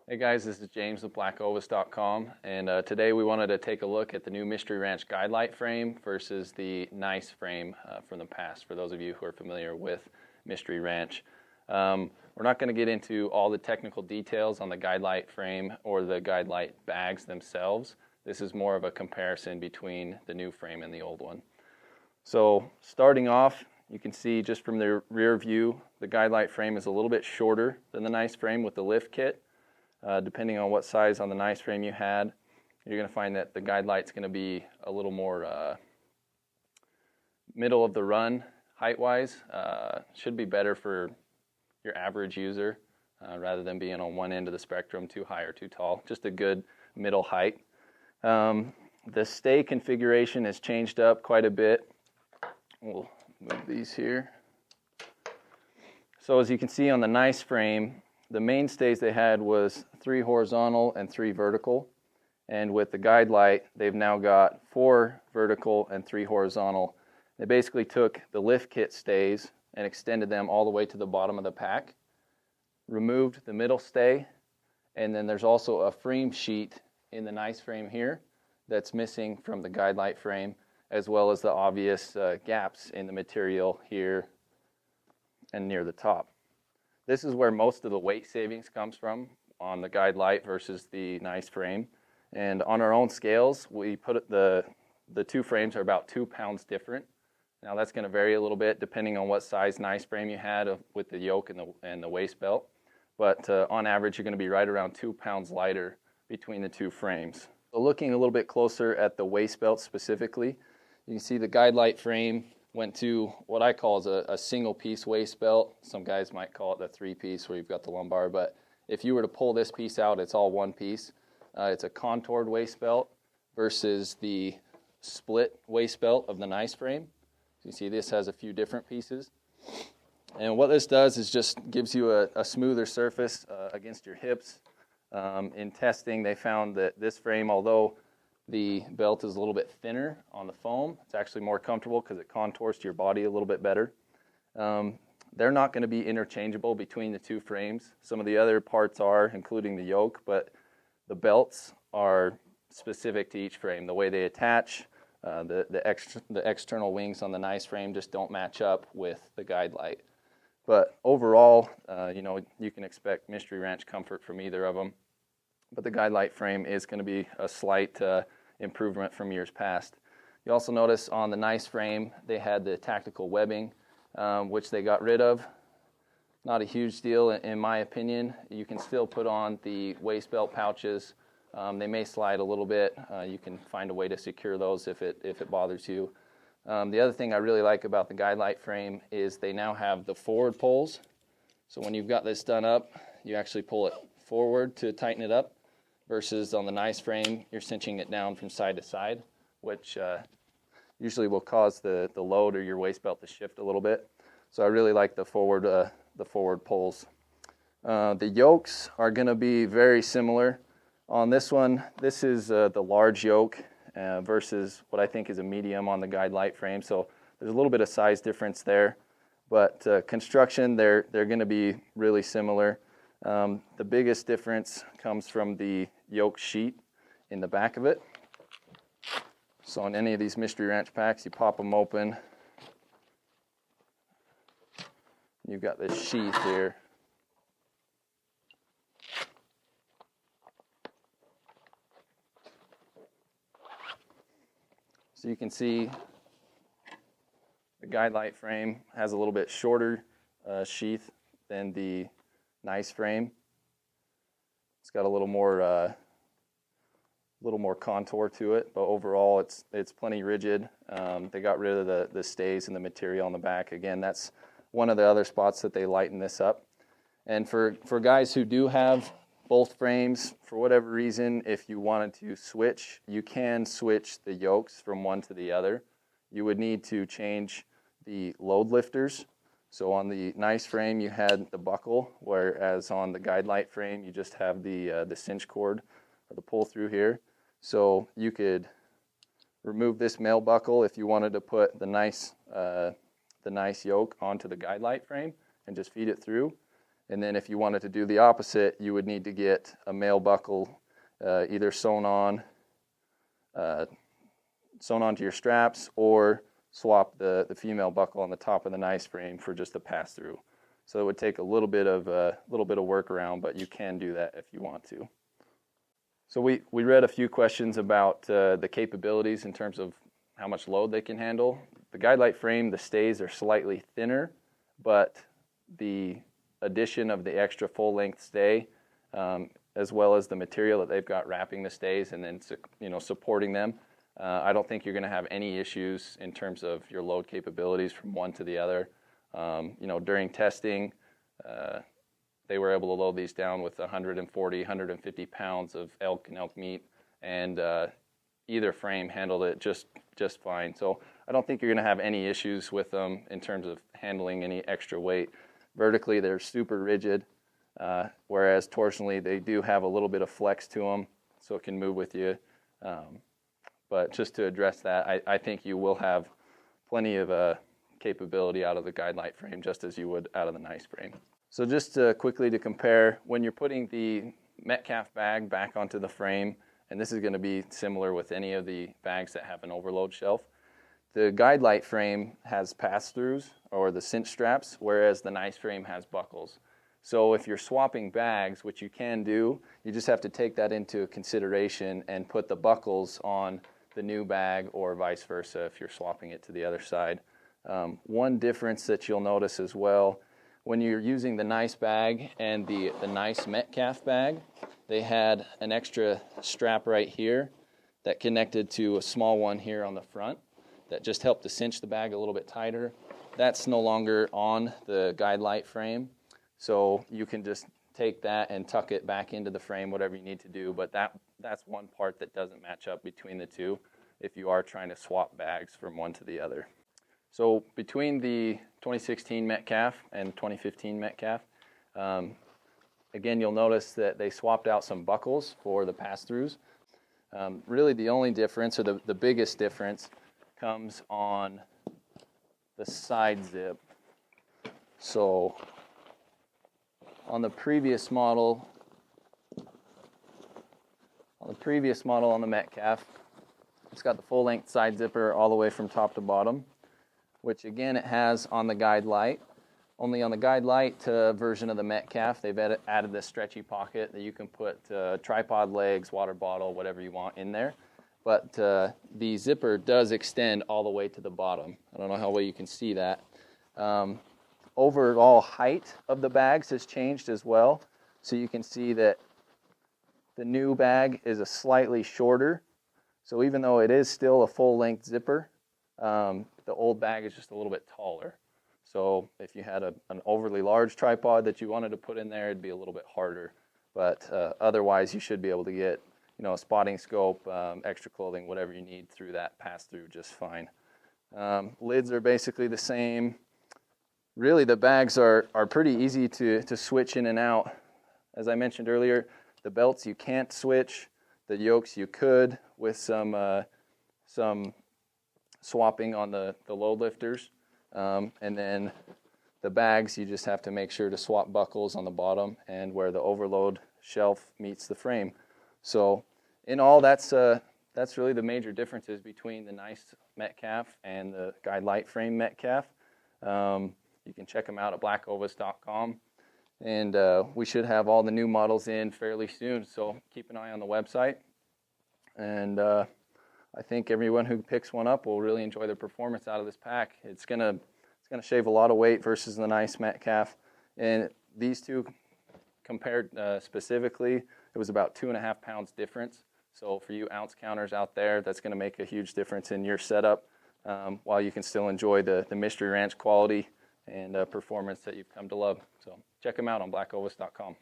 Hey guys, this is James with BlackOvis.com, and today we wanted to take a look at the new Mystery Ranch guide light frame versus the nice frame from the past, for those of you who are familiar with Mystery Ranch. We're not going to get into all the technical details on the guide light frame or the guide light bags themselves. This is more of a comparison between the new frame and the old one. So starting off, you can see just from the rear view, the guide light frame is a little bit shorter than the nice frame with the lift kit. Depending on what size on the nice frame you had, you're going to find that the guide light's going to be a little more middle of the run height-wise. Should be better for your average user rather than being on one end of the spectrum, too high or too tall. Just a good middle height. The stay configuration has changed up quite a bit. We'll move these here. So as you can see on the nice frame, the mainstays they had was 3 horizontal and 3 vertical, and with the guide light they've now got 4 vertical and 3 horizontal. They basically took the lift kit stays and extended them all the way to the bottom of the pack, removed the middle stay, and then there's also a frame sheet in the nice frame here that's missing from the guide light frame, as well as the obvious gaps in the material here and near the top. This is where most of the weight savings comes from on the guide light versus the nice frame. And on our own scales, we put the two frames are about 2 pounds different. Now that's going to vary a little bit depending on what size nice frame you had with the yoke and the waist belt. But on average, you're going to be right around 2 pounds lighter between the two frames. So looking a little bit closer at the waist belt specifically, you can see the guide light frame went to what I call a single piece waist belt. Some guys might call it the 3-piece where you've got the lumbar, but if you were to pull this piece out, it's all one piece. It's a contoured waist belt versus the split waist belt of the nice frame. So you see this has a few different pieces. And what this does is just gives you a smoother surface against your hips. In testing, they found that this frame, although the belt is a little bit thinner on the foam, it's actually more comfortable because it contours to your body a little bit better. They're not going to be interchangeable between the two frames. Some of the other parts are, including the yoke, but the belts are specific to each frame. The way they attach, the external wings on the nice frame just don't match up with the guide light. But overall, you can expect Mystery Ranch comfort from either of them. But the guide light frame is going to be a slight improvement from years past. You also notice on the nice frame, they had the tactical webbing, which they got rid of. Not a huge deal in my opinion. You can still put on the waist belt pouches. They may slide a little bit. You can find a way to secure those if it bothers you. The other thing I really like about the guide light frame is they now have the forward pulls. So when you've got this done up, you actually pull it forward to tighten it up, versus on the nice frame, you're cinching it down from side to side, which usually will cause the load or your waist belt to shift a little bit. So I really like the forward pulls. The yokes are going to be very similar. On this one, this is the large yoke versus what I think is a medium on the guide light frame. So there's a little bit of size difference there. But construction, they're going to be really similar. The biggest difference comes from the yoke sheet in the back of it. So on any of these Mystery Ranch packs, you pop them open. You've got this sheath here. So you can see the guide light frame has a little bit shorter sheath than the nice frame. It's got a little more contour to it, but overall it's plenty rigid. They got rid of the stays and the material on the back. Again, that's one of the other spots that they lighten this up. And for guys who do have both frames, for whatever reason, if you wanted to switch, you can switch the yokes from one to the other. You would need to change the load lifters. So on the nice frame, you had the buckle, whereas on the guide light frame, you just have the cinch cord or the pull through here. So you could remove this male buckle if you wanted to put the nice yoke onto the guide light frame and just feed it through. And then if you wanted to do the opposite, you would need to get a male buckle either sewn onto your straps, or swap the female buckle on the top of the nice frame for just a pass-through. So it would take a little bit of work around, but you can do that if you want to. So we read a few questions about the capabilities in terms of how much load they can handle. The guide light frame, the stays are slightly thinner, but the addition of the extra full-length stay, as well as the material that they've got wrapping the stays and then supporting them, I don't think you're going to have any issues in terms of your load capabilities from one to the other. During testing, they were able to load these down with 140, 150 pounds of elk and elk meat, and either frame handled it just fine. So I don't think you're going to have any issues with them in terms of handling any extra weight. Vertically, they're super rigid, whereas torsionally, they do have a little bit of flex to them, so it can move with you. But just to address that, I think you will have plenty of capability out of the guide light frame, just as you would out of the nice frame. So just quickly to compare, when you're putting the Metcalf bag back onto the frame, and this is going to be similar with any of the bags that have an overload shelf, the guide light frame has pass-throughs, or the cinch straps, whereas the nice frame has buckles. So if you're swapping bags, which you can do, you just have to take that into consideration and put the buckles on the new bag, or vice versa if you're swapping it to the other side. One difference that you'll notice as well, when you're using the nice bag and the nice Metcalf bag, they had an extra strap right here that connected to a small one here on the front that just helped to cinch the bag a little bit tighter. That's no longer on the guide light frame, so you can just take that and tuck it back into the frame, whatever you need to do, but that's one part that doesn't match up between the two if you are trying to swap bags from one to the other. So between the 2016 Metcalf and 2015 Metcalf, again, you'll notice that they swapped out some buckles for the pass-throughs. Really the only difference, or the biggest difference, comes on the side zip. So on the previous model on the Metcalf, it's got the full-length side zipper all the way from top to bottom, which again it has on the guide light. Only on the guide light version of the Metcalf, they've added this stretchy pocket that you can put tripod legs, water bottle, whatever you want in there. But the zipper does extend all the way to the bottom. I don't know how well you can see that. Overall height of the bags has changed as well. So you can see that the new bag is a slightly shorter. So even though it is still a full-length zipper, the old bag is just a little bit taller. So if you had an overly large tripod that you wanted to put in there, it'd be a little bit harder. But otherwise, you should be able to get a spotting scope, extra clothing, whatever you need through that pass-through just fine. Lids are basically the same. Really, the bags are pretty easy to switch in and out. As I mentioned earlier, the belts you can't switch. The yokes you could with some swapping on the load lifters. And then the bags, you just have to make sure to swap buckles on the bottom and where the overload shelf meets the frame. So in all, that's really the major differences between the nice Metcalf and the guide light frame Metcalf. You can check them out at BlackOvis.com. And we should have all the new models in fairly soon, so keep an eye on the website. And I think everyone who picks one up will really enjoy the performance out of this pack. It's gonna shave a lot of weight versus the nice Metcalf. And these two compared specifically, it was about 2.5 pounds difference. So for you ounce counters out there, that's going to make a huge difference in your setup, while you can still enjoy the Mystery Ranch quality and performance that you've come to love. So check them out on BlackOvis.com.